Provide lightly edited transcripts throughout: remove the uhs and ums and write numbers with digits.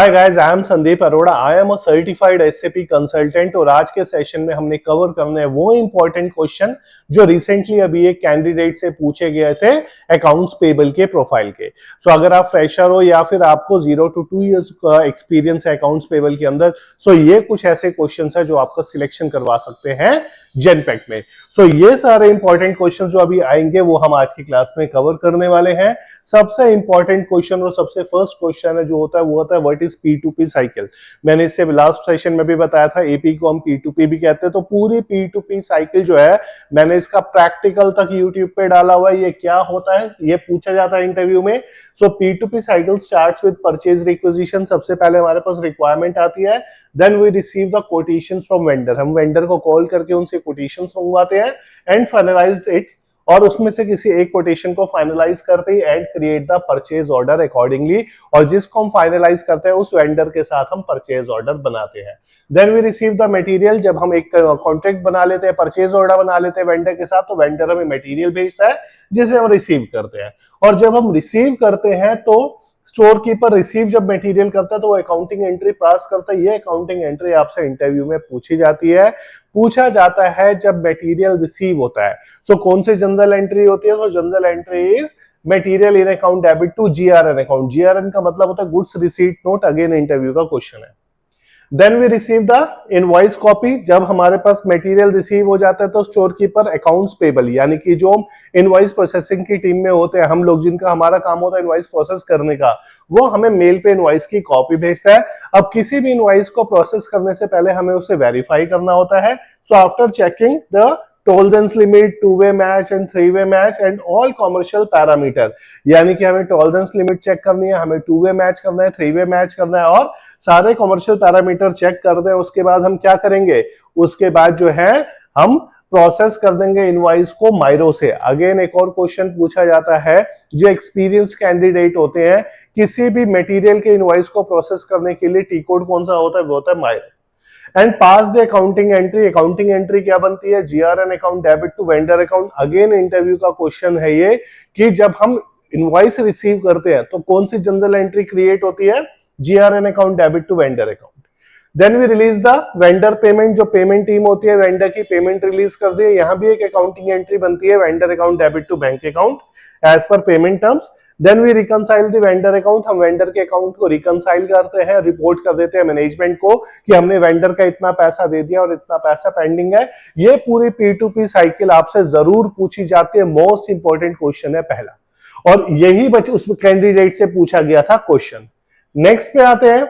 Hi guys, I am Sandeep Arora. I am a certified SAP consultant और आज के session में हमने कवर करने हैं वो इंपॉर्टेंट क्वेश्चन जो रिसेंटली अभी एक कैंडिडेट से पूछे गए थे अकाउंट्स पेबल के प्रोफाइल के। सो अगर आप फ्रेशर हो या फिर आपको 0 to 2 इयर्स का एक्सपीरियंस है अकाउंट्स पेबल के अंदर, सो ये कुछ ऐसे क्वेश्चन है जो आपका सिलेक्शन करवा सकते हैं जेनपेक में। सो ये सारे इंपॉर्टेंट क्वेश्चन जो अभी आएंगे वो हम आज की क्लास में कवर करने वाले हैं। सबसे इंपॉर्टेंट क्वेश्चन और सबसे फर्स्ट क्वेश्चन है जो होता है वो होता है व्हाट इज P2P साइकिल। मैंने इससे लास्ट सेशन में भी बताया था, एपी को हम P2P भी कहते हैं। तो पूरी P2P साइकिल जो है मैंने इसका प्रैक्टिकल तक यूट्यूब पे डाला हुआ है। ये क्या होता है ये पूछा जाता है इंटरव्यू में। So P2P cycle starts with purchase requisition. सबसे पहले हमारे पास रिक्वायरमेंट आती है, then we receive the quotations from vendor. हम वेंडर को कॉल करके उनसे कोटेशंस मंगवाते हैं एंड फाइनलाइज्ड इट, और उसमें से किसी एक कोटेशन को फाइनलाइज करते ही and create the purchase order accordingly, और जिसको हम फाइनलाइज करते हैं उस वेंडर के साथ हम परचेज ऑर्डर बनाते हैं। Then we receive the material. जब हम एक कॉन्ट्रैक्ट बना लेते हैं, परचेज ऑर्डर बना लेते हैं वेंडर के साथ, तो वेंडर हमें मटेरियल भेजता है जिसे हम रिसीव करते हैं। और जब हम रिसीव करते हैं तो स्टोर कीपर रिसीव जब मटेरियल करता है तो वो अकाउंटिंग एंट्री पास करता है। ये अकाउंटिंग एंट्री आपसे इंटरव्यू में पूछी जाती है। पूछा जाता है जब मटेरियल रिसीव होता है। सो कौन सी जनरल एंट्री होती है? तो general entry is material in account debit to GRN account. GRN का मतलब होता है goods receipt note. Again interview का क्वेश्चन है। Then we receive the invoice copy. जब हमारे पास मटेरियल रिसीव हो जाता है तो स्टोर कीपर अकाउंट्स पेबल यानी कि जो इनवॉइस प्रोसेसिंग की टीम में होते हैं हम लोग, जिनका हमारा काम होता है इनवॉइस प्रोसेस करने का, वो हमें मेल पे इनवॉइस की कॉपी भेजता है। अब किसी भी इनवॉइस को प्रोसेस करने से पहले हमें उसे वेरीफाई करना होता है। So after checking the tolerance limit, to way match and three way match and all commercial parameter, यानी कि हमें टॉलरेंस लिमिट चेक करनी है, हमें टू वे मैच करना है, थ्री वे मैच करना है और सारे कॉमर्शियल पैरामीटर चेक कर दें। उसके बाद हम क्या करेंगे? उसके बाद जो है हम प्रोसेस कर देंगे इनवॉइस को मायरो से। अगेन एक और क्वेश्चन पूछा जाता है, जो एक्सपीरियंस कैंडिडेट होते हैं किसी भी मटेरियल के इनवॉइस को प्रोसेस करने के लिए टी कोड कौन सा होता है? वो होता है MIRO. And pass the accounting entry. Accounting entry क्या बनती है? GRN account debit to vendor account. Again interview का क्वेश्चन है ये कि जब हम इनवॉइस रिसीव करते हैं तो कौन सी जनरल एंट्री क्रिएट होती है? GRN account debit to vendor account. Then we release the vendor payment. जो पेमेंट टीम होती है वेंडर की पेमेंट रिलीज कर दी है। यहां भी एक अकाउंटिंग एंट्री बनती है, vendor account debit to bank account as per payment terms. Then we reconcile the vendor account. हम वेंडर के अकाउंट को रिकंसाइल करते हैं, रिपोर्ट कर देते हैं मैनेजमेंट को कि हमने वेंडर का इतना पैसा दे दिया और इतना पैसा पेंडिंग है। ये पूरी P2P साइकिल आपसे जरूर पूछी जाती है। मोस्ट इंपॉर्टेंट क्वेश्चन है पहला, और यही उस कैंडिडेट से पूछा गया था क्वेश्चन। नेक्स्ट पे आते हैं।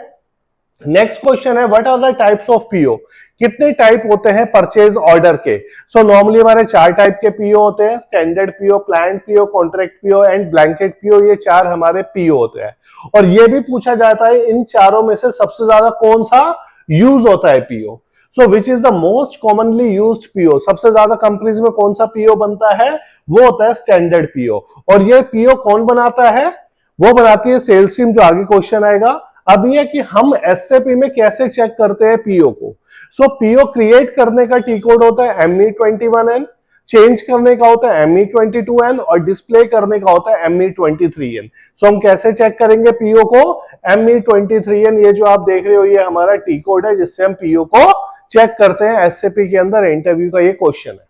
नेक्स्ट क्वेश्चन है what are the types of PO. कितने टाइप होते हैं परचेज ऑर्डर के? सो नॉर्मली हमारे 4 टाइप के पीओ होते हैं, standard PO, plan PO, contract PO and blanket PO. ये 4 हमारे पीओ होते हैं। और ये भी पूछा जाता है इन चारों में से सबसे ज्यादा कौन सा यूज होता है PO. So which is the most commonly used PO. सबसे ज्यादा कंपनीज में कौन सा पीओ बनता है? वो होता है स्टैंडर्ड पीओ। और ये पीओ कौन बनाता है? वो बनाती है सेल्स टीम, जो आगे क्वेश्चन आएगा। अब ये कि हम एसएपी में कैसे चेक करते हैं पीओ को। सो पीओ क्रिएट करने का टी कोड होता है ME21N, चेंज करने का होता है ME22N और डिस्प्ले करने का होता है ME23N। सो हम कैसे चेक करेंगे पीओ को? ME23N, ये जो आप देख रहे हो ये हमारा टी कोड है जिससे हम पीओ को चेक करते हैं एसएपी के अंदर। इंटरव्यू का ये क्वेश्चन है।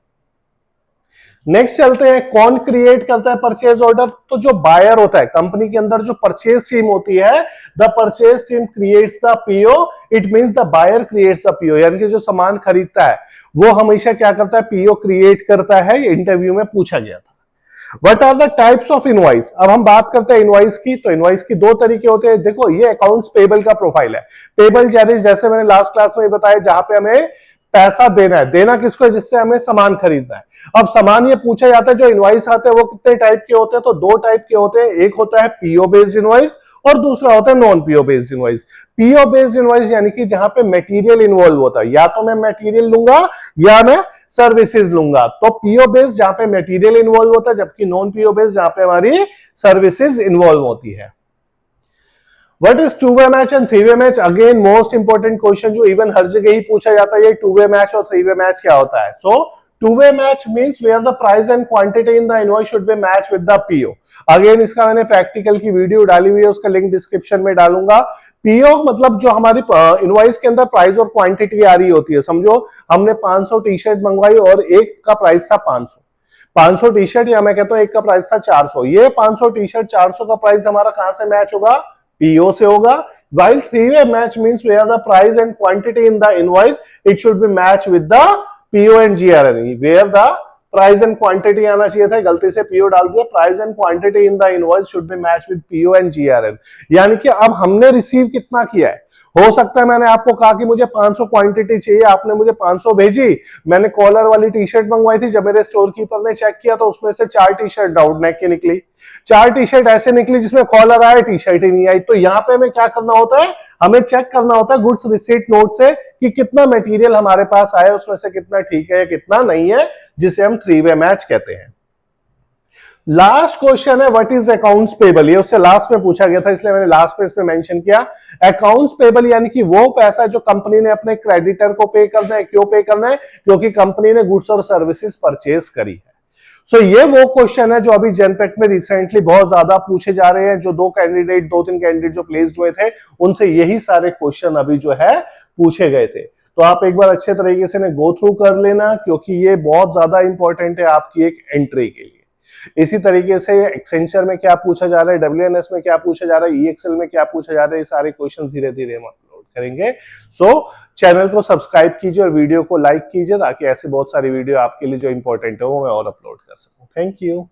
नेक्स्ट चलते हैं, कौन क्रिएट करता है परचेज ऑर्डर? तो जो बायर होता है कंपनी के अंदर, जो परचेज टीम होती है, the purchase team creates the PO. It means the buyer creates the PO, यानी कि जो सामान खरीदता है वो हमेशा क्या करता है? पीओ क्रिएट करता है। इंटरव्यू में पूछा गया था। What are the types of invoice. अब हम बात करते हैं इनवॉइस की। तो इनवॉइस की 2 तरीके होते हैं। देखो ये अकाउंट्स पेबल का प्रोफाइल है। पेबल जैसे मैंने लास्ट क्लास में बताया, जहां पे हमें पैसा देना है। देना किसको है? जिससे हमें सामान खरीदना है। अब सामान ये पूछा जाता है जो इनवॉइस आते हैं वो कितने टाइप के होते हैं? तो 2 टाइप के होते हैं। एक होता है पीओ बेस्ड इनवॉइस और दूसरा होता है non PO based invoice. PO based invoice यानी कि जहां पे मटेरियल इन्वॉल्व होता है, या तो मैं मटेरियल लूंगा या मैं सर्विसेज लूंगा। तो पीओ बेस्ड जहां पे मटेरियल इन्वॉल्व होता है, जबकि नॉन पीओ बेस्ड जहां पे हमारी सर्विसेज इन्वॉल्व होती है। What is two way match and three way match? Again most important question जो इवन हर जगह ही पूछा जाता है, ये टू वे मैच और थ्री वे मैच क्या होता है। So two way match means where the price and quantity in the invoice should be match with the PO. Again इसका मैंने प्रैक्टिकल की वीडियो डाली हुई है, उसका लिंक डिस्क्रिप्शन में डालूंगा। पीओ मतलब जो हमारी इनवॉइस के अंदर प्राइस और क्वांटिटी आ रही होती है। समझो हमने 500 टी शर्ट मंगवाई और एक का प्राइस था 500 टी शर्ट, या मैं कहता हूं एक का प्राइस था 400। ये 500 टी शर्ट 400 का प्राइस हमारा कहां से मैच होगा? पीओ से होगा। While three-way match means where the price and quantity in the invoice it should be matched with the PO and GRN, where the price and quantity आना चाहिए था, गलती से पीओ डाल दिया। Price and quantity in the invoice should be match with PO and GRN. यानी कि अब हमने रिसीव कितना किया है। हो सकता है मैंने आपको कहा कि मुझे 500 क्वांटिटी चाहिए, आपने मुझे 500 भेजी, मैंने कॉलर वाली टी शर्ट मंगवाई थी, जब मेरे स्टोर कीपर ने चेक किया तो उसमें से 4 टी शर्ट डाउन नेक की निकली, 4 टी शर्ट ऐसे निकली जिसमें कॉलर आया, टी शर्ट ही नहीं आई। तो यहाँ पे हमें क्या करना होता है? हमें चेक करना होता है गुड्स रिसीट नोट से कि कितना मटेरियल हमारे पास आया, उसमें से कितना ठीक है या कितना नहीं है, जिसे हम थ्री वे मैच कहते हैं। लास्ट क्वेश्चन है व्हाट इज अकाउंट्स पेबल। ये उससे लास्ट में पूछा गया था, इसलिए मैंने लास्ट में इसमें मेंशन किया। अकाउंट्स पेबल यानी कि वो पैसा जो कंपनी ने अपने क्रेडिटर को पे करना है। क्यों पे करना है? क्योंकि कंपनी ने गुड्स और सर्विसेज परचेज करी है। सो ये वो क्वेश्चन है जो अभी जनपेट में रिसेंटली बहुत ज्यादा पूछे जा रहे हैं। जो 2-3 कैंडिडेट जो प्लेस्ड हुए थे, उनसे यही सारे क्वेश्चन अभी जो है पूछे गए थे। तो आप एक बार अच्छे तरीके से गो थ्रू कर लेना, क्योंकि ये बहुत ज्यादा इंपॉर्टेंट है आपकी एक एंट्री के लिए। इसी तरीके से एक्सेंचर में क्या पूछा जा रहा है, डब्ल्यूएनएस में क्या पूछा जा रहा है, ईएक्सएल में क्या पूछा जा रहा है, ये सारे क्वेश्चन धीरे धीरे हम अपलोड करेंगे। सो चैनल को सब्सक्राइब कीजिए और वीडियो को लाइक कीजिए, ताकि ऐसे बहुत सारी वीडियो आपके लिए जो इंपॉर्टेंट है वो मैं और अपलोड कर सकूं। Thank you.